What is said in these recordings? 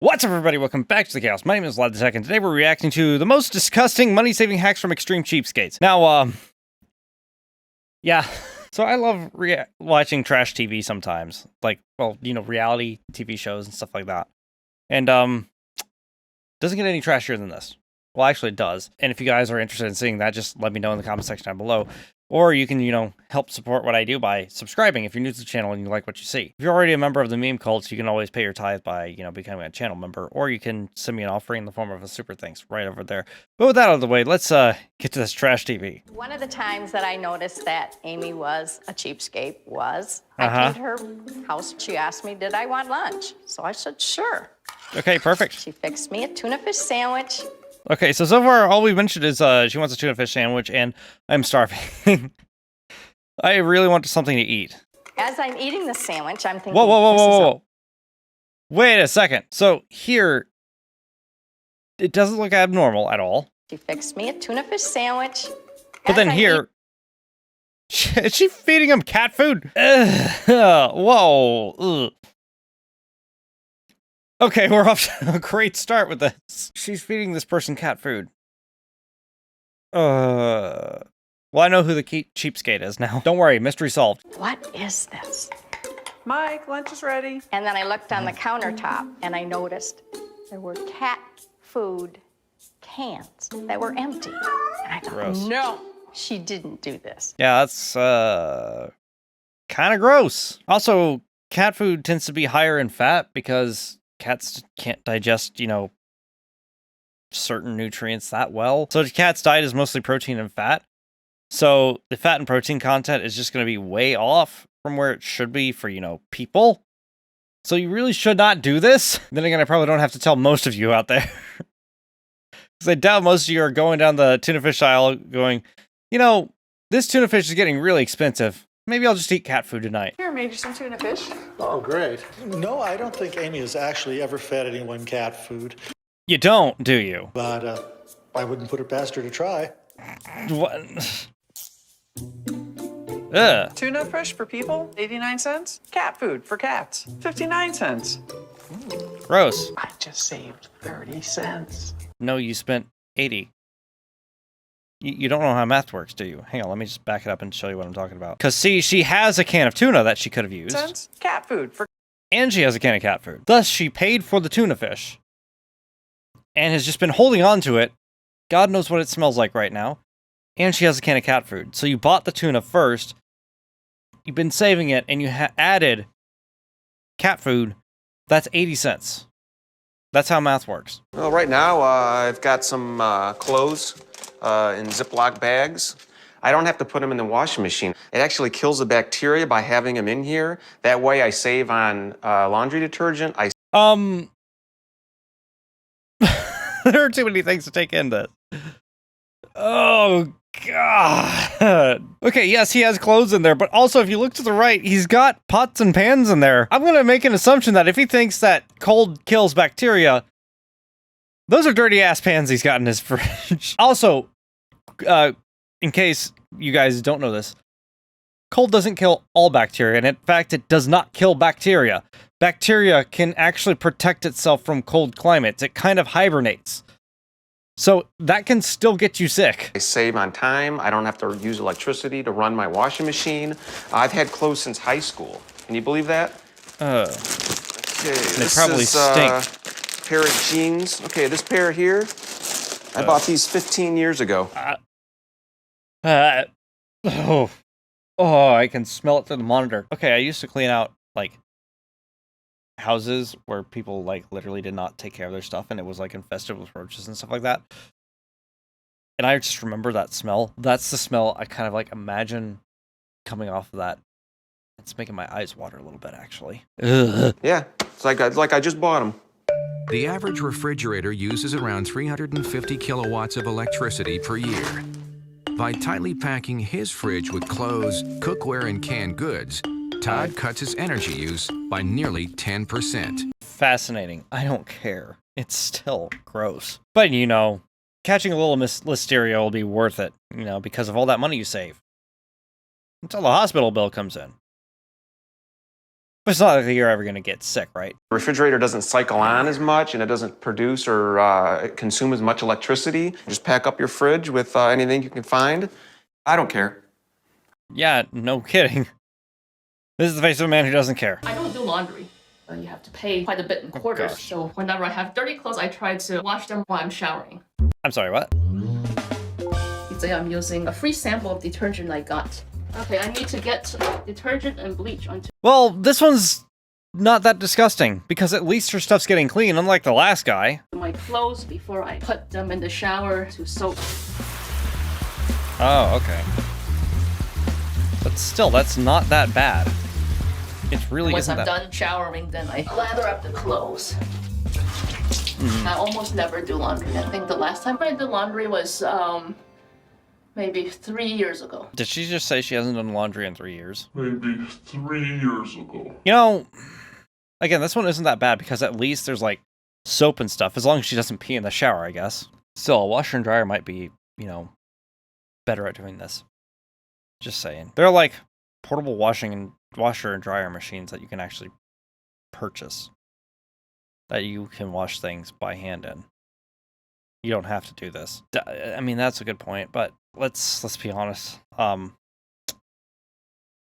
What's up, everybody? Welcome back to the Chaos. My name is vlad, the-tek, and today we're reacting to the most disgusting money-saving hacks from Extreme Cheapskates. Now, yeah. So I love watching trash TV sometimes. Like, well, you know, reality TV shows and stuff like that. And, doesn't get any trashier than this. Well, actually, it does. And if you guys are interested in seeing that, just let me know in the comment section down below. Or you can, you know, help support what I do by subscribing if you're new to the channel and you like what you see. If you're already a member of the meme cults, you can always pay your tithe by, you know, becoming a channel member. Or you can send me an offering in the form of a super thanks right over there. But with that out of the way, let's get to this trash TV. One of the times that I noticed that Amy was a cheapskate was I came to her house. She asked me, did I want lunch? So I said, sure. Okay, perfect. She fixed me a tuna fish sandwich. Okay, so far all we mentioned is she wants a tuna fish sandwich, and I'm starving. I really want something to eat. As I'm eating the sandwich, I'm thinking, Whoa. Wait a second. So here, it doesn't look abnormal at all. She fixed me a tuna fish sandwich. But then here, is she feeding him cat food? Whoa. Ugh. Okay, we're off to a great start with this. She's feeding this person cat food. Well, I know who the cheapskate is now. Don't worry, mystery solved. What is this? Mike, lunch is ready. And then I looked on the countertop and I noticed there were cat food cans that were empty. And I thought, gross. No, she didn't do this. Yeah, that's kind of gross. Also, cat food tends to be higher in fat because cats can't digest, you know, certain nutrients that well. So the cat's diet is mostly protein and fat. So the fat and protein content is just going to be way off from where it should be for, you know, people. So you really should not do this. Then again, I probably don't have to tell most of you out there. Because I doubt most of you are going down the tuna fish aisle going, you know, this tuna fish is getting really expensive. Maybe I'll just eat cat food tonight. Here, I made you some tuna fish. Oh, great. No, I don't think Amy has actually ever fed anyone cat food. You don't, do you? But I wouldn't put it past her to try. What? Ugh. Tuna fish for people, 89 cents. Cat food for cats, 59 cents. Gross. I just saved 30 cents. No, you spent 80. You don't know how math works, do you? Hang on, let me just back it up and show you what I'm talking about. Because, see, she has a can of tuna that she could have used. Cents. Cat food for... And she has a can of cat food. Thus, she paid for the tuna fish. And has just been holding on to it. God knows what it smells like right now. And she has a can of cat food. So you bought the tuna first. You've been saving it, and you added cat food. That's 80 cents. That's how math works. Well, right now, I've got some clothes in Ziploc bags. I don't have to put them in the washing machine. It actually kills the bacteria by having them in here. That way I save on laundry detergent. There are too many things to take in this. Oh, God. Okay, yes, he has clothes in there, but also if you look to the right, he's got pots and pans in there. I'm going to make an assumption that if he thinks that cold kills bacteria, those are dirty-ass pans he's got in his fridge. Also, in case you guys don't know this, cold doesn't kill all bacteria, and in fact, it does not kill bacteria. Bacteria can actually protect itself from cold climates. It kind of hibernates. So that can still get you sick. I save on time. I don't have to use electricity to run my washing machine. I've had clothes since high school. Can you believe that? Okay, they probably stink. Pair of jeans. Okay, this pair here, I bought these 15 years ago. Oh, I can smell it through the monitor. Okay, I used to clean out, like, houses where people, like, literally did not take care of their stuff, and it was, like, infested with roaches and stuff like that. And I just remember that smell. That's the smell I kind of, like, imagine coming off of that. It's making my eyes water a little bit, actually. Ugh. Yeah, it's like I just bought them. The average refrigerator uses around 350 kilowatts of electricity per year. By tightly packing his fridge with clothes, cookware, and canned goods, Todd cuts his energy use by nearly 10%. Fascinating. I don't care. It's still gross. But, you know, catching a little listeria will be worth it, you know, because of all that money you save. Until the hospital bill comes in. It's not like you're ever going to get sick, right? The refrigerator doesn't cycle on as much and it doesn't produce or consume as much electricity. Just pack up your fridge with anything you can find. I don't care. Yeah, no kidding. This is the face of a man who doesn't care. I don't do laundry. You have to pay quite a bit in quarters. So whenever I have dirty clothes, I try to wash them while I'm showering. I'm sorry, what? So I'm using a free sample of detergent I got. Okay, I need to get detergent and bleach onto. Well, this one's not that disgusting, because at least her stuff's getting clean, unlike the last guy. My clothes before I put them in the shower to soak. Oh, okay. But still, that's not that bad. It really Once isn't I'm that. done showering, then I lather up the clothes. I almost never do laundry. I think the last time I did laundry was maybe 3 years ago. Did she just say she hasn't done laundry in 3 years? Maybe 3 years ago. You know, again, this one isn't that bad because at least there's like soap and stuff, as long as she doesn't pee in the shower, I guess. Still, a washer and dryer might be, you know, better at doing this. Just saying. There are like portable washer and dryer machines that you can actually purchase, that you can wash things by hand in. You don't have to do this. I mean, that's a good point, but let's be honest.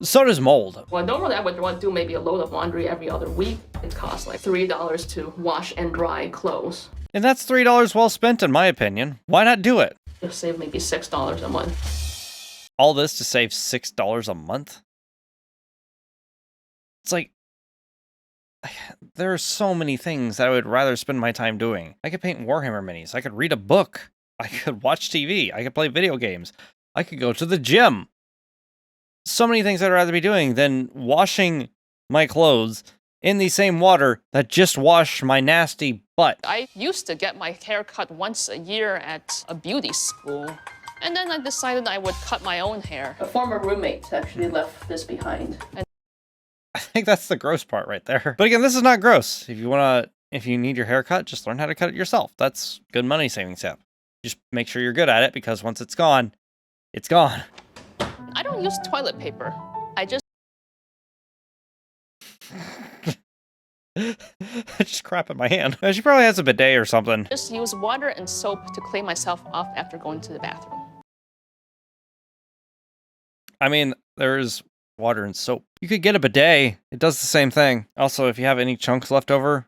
So does mold. Well, normally I would want to do maybe a load of laundry every other week. It costs like $3 to wash and dry clothes. And that's $3 well spent, in my opinion. Why not do it? You'll save maybe $6 a month. All this to save $6 a month? It's like, there are so many things that I would rather spend my time doing. I could paint Warhammer minis. I could read a book. I could watch TV. I could play video games. I could go to the gym. So many things I'd rather be doing than washing my clothes in the same water that just washed my nasty butt. I used to get my hair cut once a year at a beauty school. And then I decided I would cut my own hair. A former roommate actually left this behind. And I think that's the gross part right there. But again, this is not gross. If you need your hair cut, just learn how to cut it yourself. That's good money saving tip. Just make sure you're good at it, because once it's gone, it's gone. I don't use toilet paper. I just I just crap in my hand. She probably has a bidet or something. use water and soap to clean myself off after going to the bathroom. I mean, there's water and soap. You could get a bidet. It does the same thing. Also, if you have any chunks left over,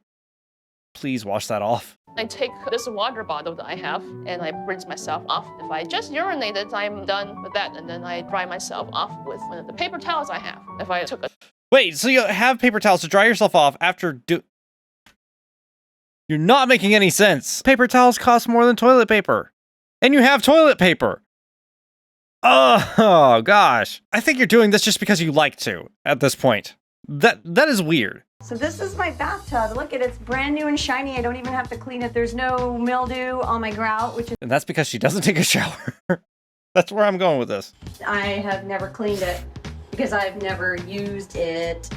please wash that off. I take this water bottle that I have and I rinse myself off. If I just urinated, I'm done with that, and then I dry myself off with one of the paper towels I have. If I took a Wait, so you have paper towels to dry yourself off after You're not making any sense. Paper towels cost more than toilet paper. And you have toilet paper. Oh, gosh. I think you're doing this just because you like to at this point. That is weird. So this is my bathtub. Look at it, it's brand new and shiny. I don't even have to clean it. There's no mildew on my grout, which is... And that's because she doesn't take a shower. That's where I'm going with this. I have never cleaned it because I've never used it.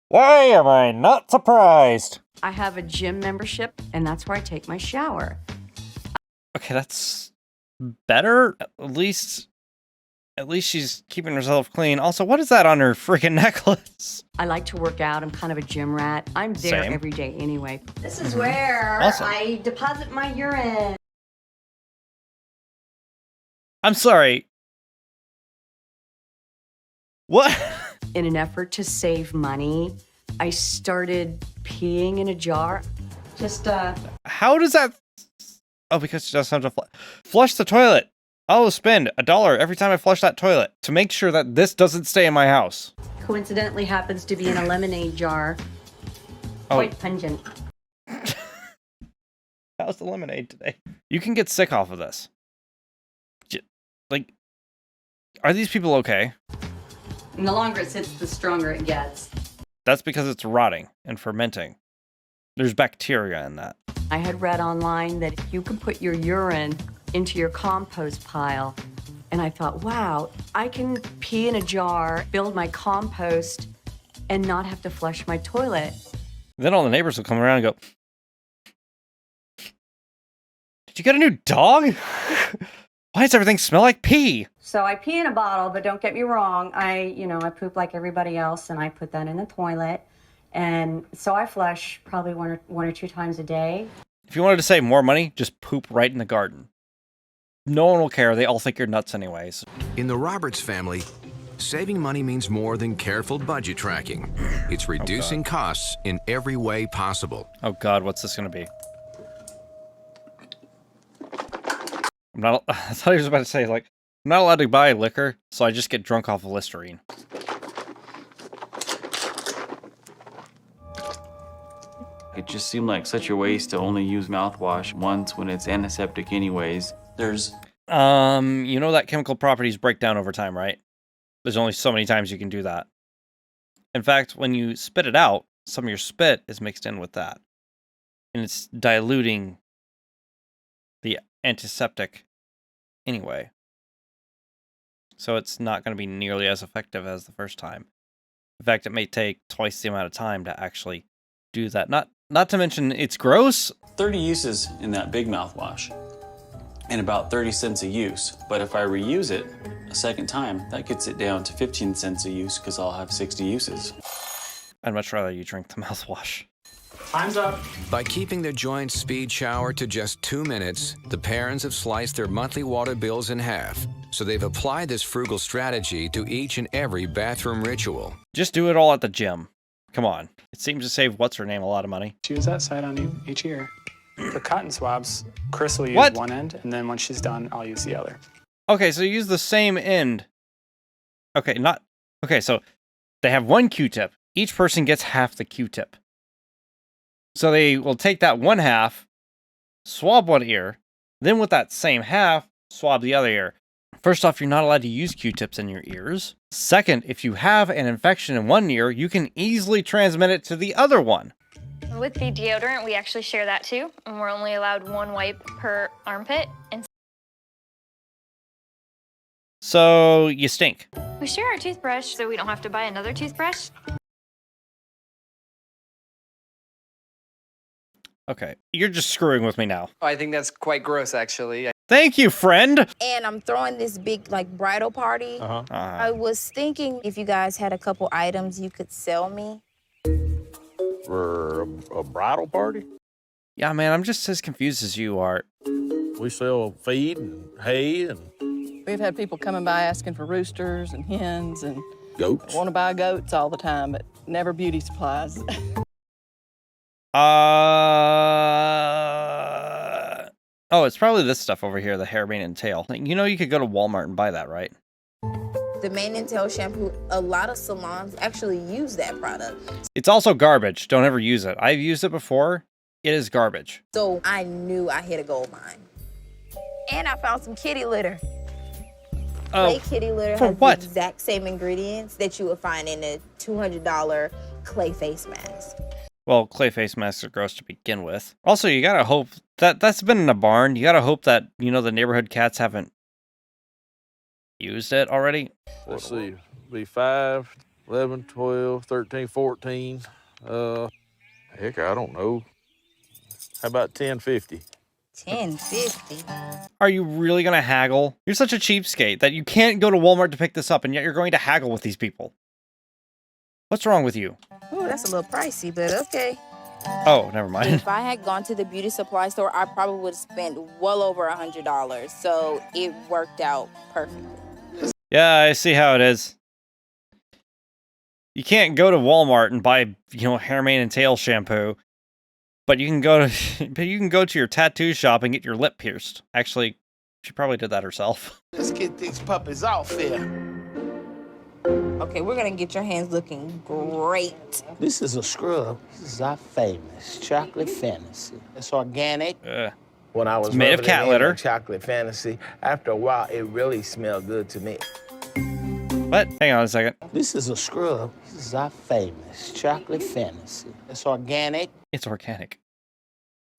Why am I not surprised? I have a gym membership, and that's where I take my shower. Okay, that's better. At least she's keeping herself clean. Also, what is that on her freaking necklace? I like to work out. I'm kind of a gym rat. I'm there Same. every day anyway. This is where Awesome. I deposit my urine. I'm sorry. What? In an effort to save money, I started peeing in a jar. Just, How does that... Oh, because she doesn't have to flush the toilet. I'll spend $1 every time I flush that toilet to make sure that this doesn't stay in my house. coincidentally happens to be in a lemonade jar. Oh. Quite pungent. How's the lemonade today? You can get sick off of this. Like, are these people okay? And the longer it sits, the stronger it gets. That's because it's rotting and fermenting. There's bacteria in that. I had read online that you can put your urine into your compost pile. And I thought, wow, I can pee in a jar, build my compost, and not have to flush my toilet. Then all the neighbors will come around and go, "Did you get a new dog? Why does everything smell like pee?" So I pee in a bottle, but don't get me wrong. I poop like everybody else, and I put that in the toilet. And so I flush probably one or two times a day. If you wanted to save more money, just poop right in the garden. No one will care. They all think you're nuts anyways. In the Roberts family, saving money means more than careful budget tracking. It's reducing costs in every way possible. Oh God, what's this going to be? I thought he was about to say, like, I'm not allowed to buy liquor, so I just get drunk off of Listerine. It just seemed like such a waste to only use mouthwash once when it's antiseptic anyways. There's You know that chemical properties break down over time, right? There's only so many times you can do that. In fact, when you spit it out, some of your spit is mixed in with that. And it's diluting the antiseptic anyway. So it's not going to be nearly as effective as the first time. In fact, it may take twice the amount of time to actually do that. Not to mention it's gross. 30 uses in that big mouthwash and about 30 cents a use. But if I reuse it a second time, that gets it down to 15 cents a use because I'll have 60 uses. I'd much rather you drink the mouthwash. Time's up. By keeping their joint speed shower to just 2 minutes, the parents have sliced their monthly water bills in half. So they've applied this frugal strategy to each and every bathroom ritual. Just do it all at the gym. Come on. It seems to save what's-her-name a lot of money. She use that side on you each year. For cotton swabs, Chris will use What? one end, and then when she's done, I'll use the other. Okay, so you use the same end. Okay, so they have one Q-tip. Each person gets half the Q-tip. So they will take that one half, swab one ear, then with that same half, swab the other ear. First off, you're not allowed to use Q-tips in your ears. Second, if you have an infection in one ear, you can easily transmit it to the other one. With the deodorant, we actually share that too, and we're only allowed one wipe per armpit. And So you stink. we share our toothbrush, so we don't have to buy another toothbrush. Okay, you're just screwing with me now. I think that's quite gross, actually. Thank you, friend. And I'm throwing this big, like, bridal party. I was thinking if you guys had a couple items you could sell me. For a bridal party? Yeah, man, I'm just as confused as you are. We sell feed and hay and We've had people coming by asking for roosters and hens and goats. want to buy goats all the time, but never beauty supplies. Oh, it's probably this stuff over here, the hair, mane, and tail. Like, you know you could go to Walmart and buy that, right? The mane and tail shampoo, a lot of salons actually use that product. It's also garbage. Don't ever use it. I've used it before. It is garbage. So I knew I hit a gold mine. And I found some kitty litter. Oh, Clay kitty litter for has what? the exact same ingredients that you would find in a $200 clay face mask. Well, clay face masks are gross to begin with. Also, you gotta hope that's been in a barn. You gotta hope that, you know, the neighborhood cats haven't used it already. Let's see, be 5, 11, 12, 13, 14. Heck, I don't know. How about 10.50? $10.50. Are you really gonna haggle? You're such a cheapskate that you can't go to Walmart to pick this up, and yet you're going to haggle with these people. What's wrong with you? Oh, that's a little pricey, but okay. Oh, never mind. If I had gone to the beauty supply store, I probably would have spent well over $100. So it worked out perfectly. Yeah, I see how it is. You can't go to Walmart and buy, you know, hair, mane, and tail shampoo, but you can go to your tattoo shop and get your lip pierced. Actually, she probably did that herself. Let's get these puppies off here. Okay, we're gonna get your hands looking great. This is a scrub. This is our famous chocolate fantasy. It's organic. When I was It's made of rubbing cat it in litter. on chocolate fantasy, after a while, it really smelled good to me. What? Hang on a second. This is a scrub. This is our famous chocolate fantasy. It's organic. It's organic.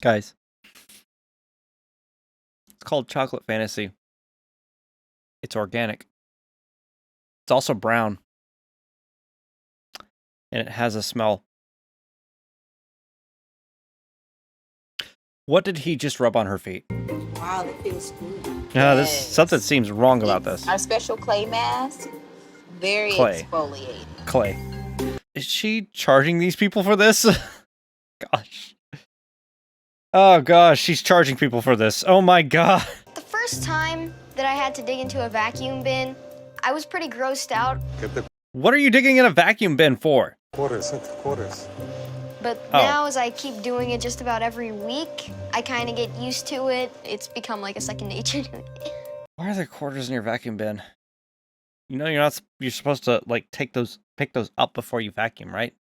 Guys. It's called Chocolate Fantasy. It's organic. It's also brown. And it has a smell. What did he just rub on her feet? Wow, it feels good. Yeah, something seems wrong about this. Our special clay mask, very Clay. exfoliating. Clay. Is she charging these people for this? Gosh. Oh gosh, she's charging people for this. Oh my god. The first time that I had to dig into a vacuum bin, I was pretty grossed out. What are you digging in a vacuum bin for? Quarters. But now, as I keep doing it just about every week, I kind of get used to it. It's become like a second nature to me. Why are there quarters in your vacuum bin? You know you're supposed to like pick those up before you vacuum, right?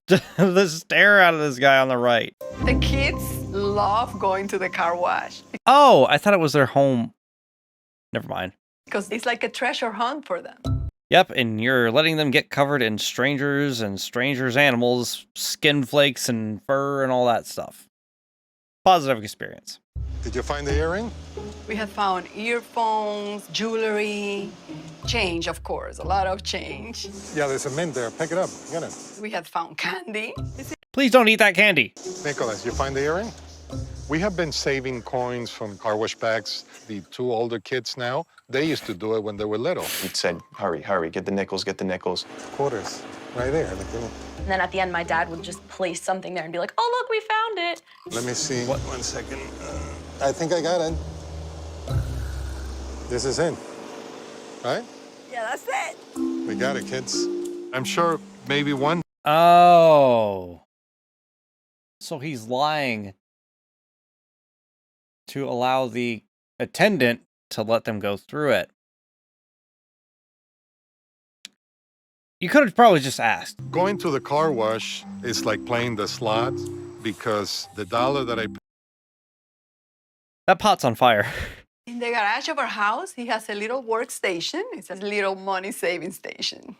The stare out of this guy on the right. The kids love going to the car wash Oh, I thought it was their home. Never mind. because it's like a treasure hunt for them. Yep, and you're letting them get covered in strangers' animals, skin flakes and fur and all that stuff. Positive experience. Did you find the earring? We have found earphones, jewelry, change, of course, a lot of change. Yeah, there's a mint there. Pick it up. Get it. We have found candy. Please don't eat that candy. Nicholas, you find the earring? We have been saving coins from car wash bags. The two older kids now, they used to do it when they were little. We'd said, hurry, hurry, get the nickels, get the nickels. Quarters, right there. And then at the end, my dad would just place something there and be like, oh, look, we found it. Let me see. What? 1 second. I think I got it. This is it, right? Yeah, that's it. We got it, kids. I'm sure maybe one. Oh. So he's lying to allow the attendant to let them go through it. You could have probably just asked. Going to the car wash is like playing the slots because the dollar that I... That pot's on fire. In the garage of our house, he has a little workstation. It's a little money-saving station.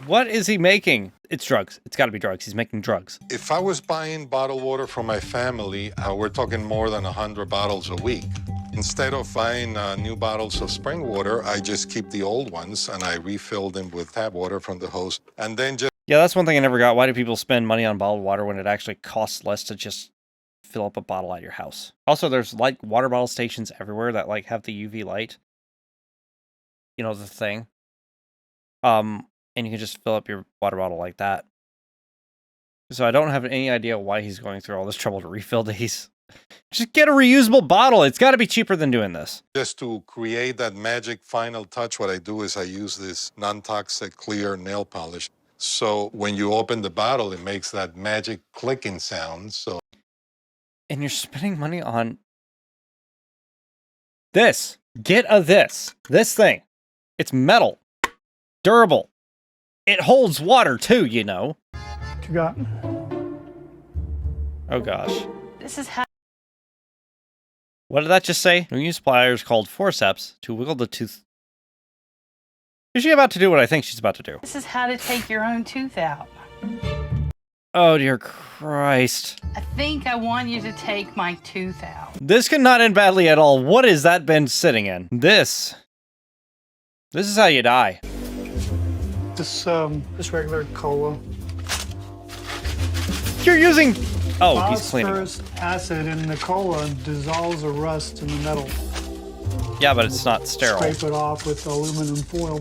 What is he making? It's drugs. It's got to be drugs. He's making drugs. If I was buying bottled water for my family, we're talking more than 100 bottles a week. Instead of buying new bottles of spring water, I just keep the old ones and I refill them with tap water from the hose. And then just... Yeah, that's one thing I never got. Why do people spend money on bottled water when it actually costs less to just fill up a bottle at your house? Also, there's like water bottle stations everywhere that like have the UV light. You know, the thing. And you can just fill up your water bottle like that. So I don't have any idea why he's going through all this trouble to refill these. Just get a reusable bottle. It's got to be cheaper than doing this. Just to create that magic final touch, what I do is I use this non-toxic clear nail polish. So when you open the bottle, it makes that magic clicking sound. So. And you're spending money on this. Get a this. This thing. It's metal. Durable. It holds water too, you know. What you got? Oh gosh. This is how. What did that just say? We use pliers called forceps to wiggle the tooth. Is she about to do what I think she's about to do? This is how to take your own tooth out. Oh dear Christ. I think I want you to take my tooth out. This could not end badly at all. What has that been sitting in? This is how you die. This regular cola. You're using... Oh, he's cleaning. Phosphorus acid in the cola dissolves the rust in the metal. Yeah, but it's not sterile. Scrape it off with aluminum foil.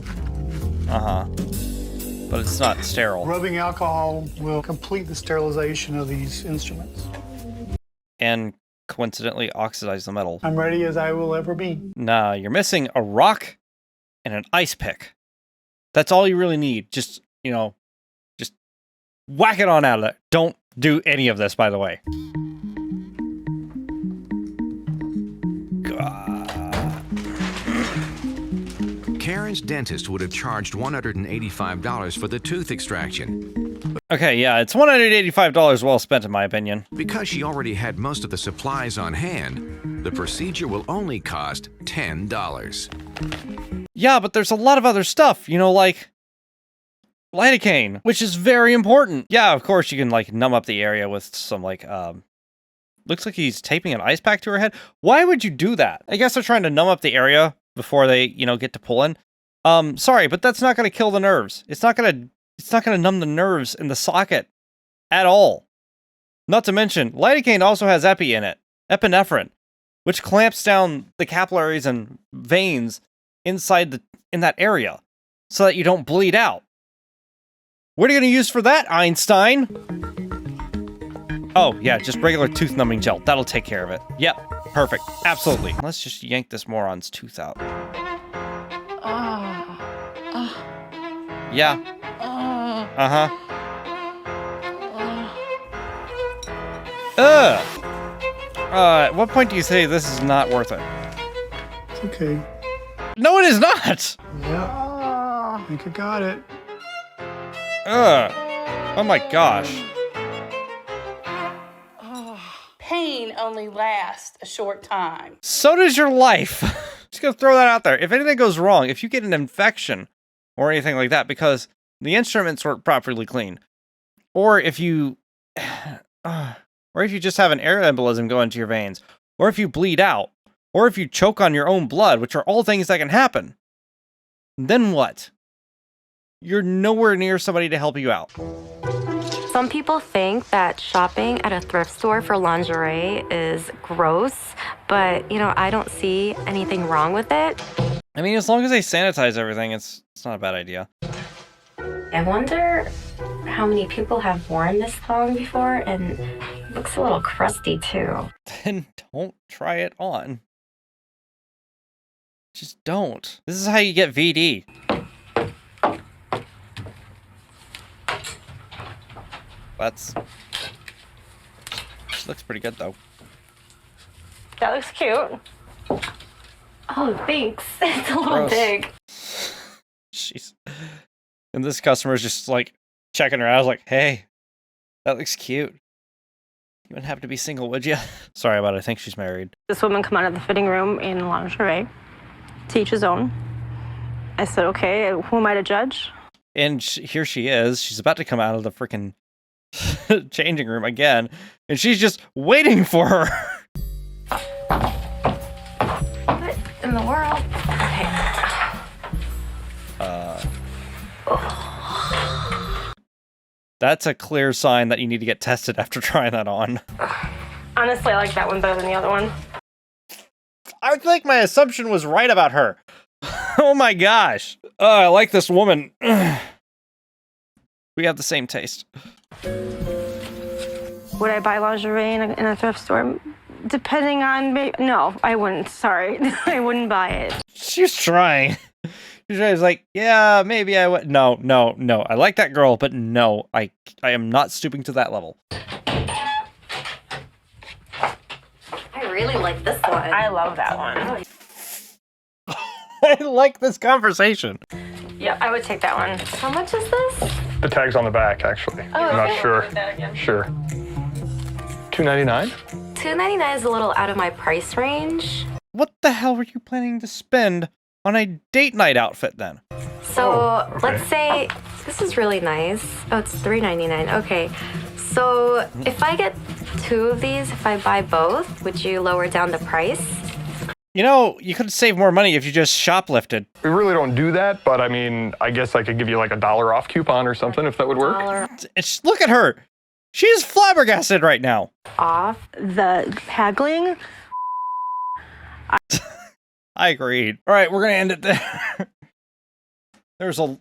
Uh-huh. But it's not sterile. Rubbing alcohol will complete the sterilization of these instruments. And coincidentally oxidize the metal. I'm ready as I will ever be. Nah, you're missing a rock and an ice pick. That's all you really need. Just, you know, just whack it on out of there. Don't do any of this, by the way. Karen's dentist would have charged $185 for the tooth extraction. Okay, yeah, it's $185 well spent in my opinion. Because she already had most of the supplies on hand, the procedure will only cost $10. Yeah, but there's a lot of other stuff, you know, like lidocaine, which is very important. Yeah, of course you can like numb up the area with some like, looks like he's taping an ice pack to her head. Why would you do that? I guess they're trying to numb up the area before they, you know, get to pulling. Sorry, but that's not going to kill the nerves. It's not going to numb the nerves in the socket at all. Not to mention, lidocaine also has epinephrine, which clamps down the capillaries and veins in that area so that you don't bleed out. What are you going to use for that, Einstein? Oh, yeah, just regular tooth numbing gel. That'll take care of it. Yep, perfect. Absolutely. Let's just yank this moron's tooth out. Yeah. Uh-huh. At what point do you say this is not worth it? It's okay. No, it is not! Yeah. I think I got it. Oh my gosh. Pain only lasts a short time. So does your life. Just gonna throw that out there. If anything goes wrong, if you get an infection or anything like that because the instruments weren't properly cleaned, or if you just have an air embolism go into your veins, or if you bleed out, or if you choke on your own blood, which are all things that can happen, then what? You're nowhere near somebody to help you out. Some people think that shopping at a thrift store for lingerie is gross, but, you know, I don't see anything wrong with it. I mean, as long as they sanitize everything, it's not a bad idea. I wonder how many people have worn this thong before, and it looks a little crusty, too. Then don't try it on. Just don't. This is how you get VD. She looks pretty good, though. That looks cute. Oh, thanks. It's a little Gross. big. Jeez. And this customer's just like checking her out. I was like, hey, that looks cute. You wouldn't happen to be single, would you? Sorry about it. I think she's married. This woman come out of the fitting room in lingerie, to each his own. I said, okay, who am I to judge? And here she is. She's about to come out of the freaking changing room again. And she's just waiting for her. What in the world? That's a clear sign that you need to get tested after trying that on. Honestly, I like that one better than the other one. I think my assumption was right about her. Oh my gosh. I like this woman. We have the same taste. Would I buy lingerie in a thrift store? Depending on, no, I wouldn't. Sorry, I wouldn't buy it. She was trying. She was like, yeah, maybe I would. No. I like that girl, but no, I am not stooping to that level. I really like this one. I love that one. I like this conversation. Yeah, I would take that one. How much is this? The tag's on the back, actually. Oh, I'm not okay. sure. Sure. $2.99? $2.99 is a little out of my price range. What the hell were you planning to spend on a date night outfit then? So let's say this is really nice. Oh, it's $3.99. Okay. So if I get two of these, if I buy both, would you lower down the price? You know, you could save more money if you just shoplifted. We really don't do that, but I mean, I guess I could give you like $1 off coupon or something if that would work. Look at her. She's flabbergasted right now. Off the haggling. I agreed. All right, we're gonna end it there. There was a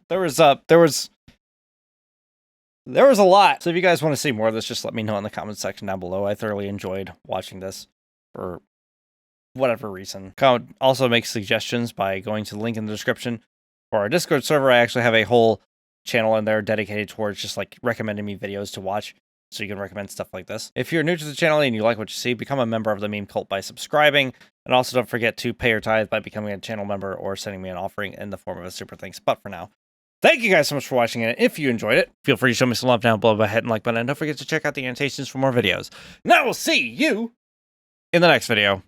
lot. So if you guys want to see more of this, just let me know in the comments section down below. I thoroughly enjoyed watching this for whatever reason. Also make suggestions by going to the link in the description for our Discord server. I actually have a whole channel in there dedicated towards just like recommending me videos to watch, so you can recommend stuff like this. If you're new to the channel and you like what you see, become a member of the meme cult by subscribing. And also don't forget to pay your tithe by becoming a channel member or sending me an offering in the form of a super thanks. But for now, thank you guys so much for watching it. If you enjoyed it, feel free to show me some love down below by hitting the like button. And don't forget to check out the annotations for more videos. And I will see you in the next video.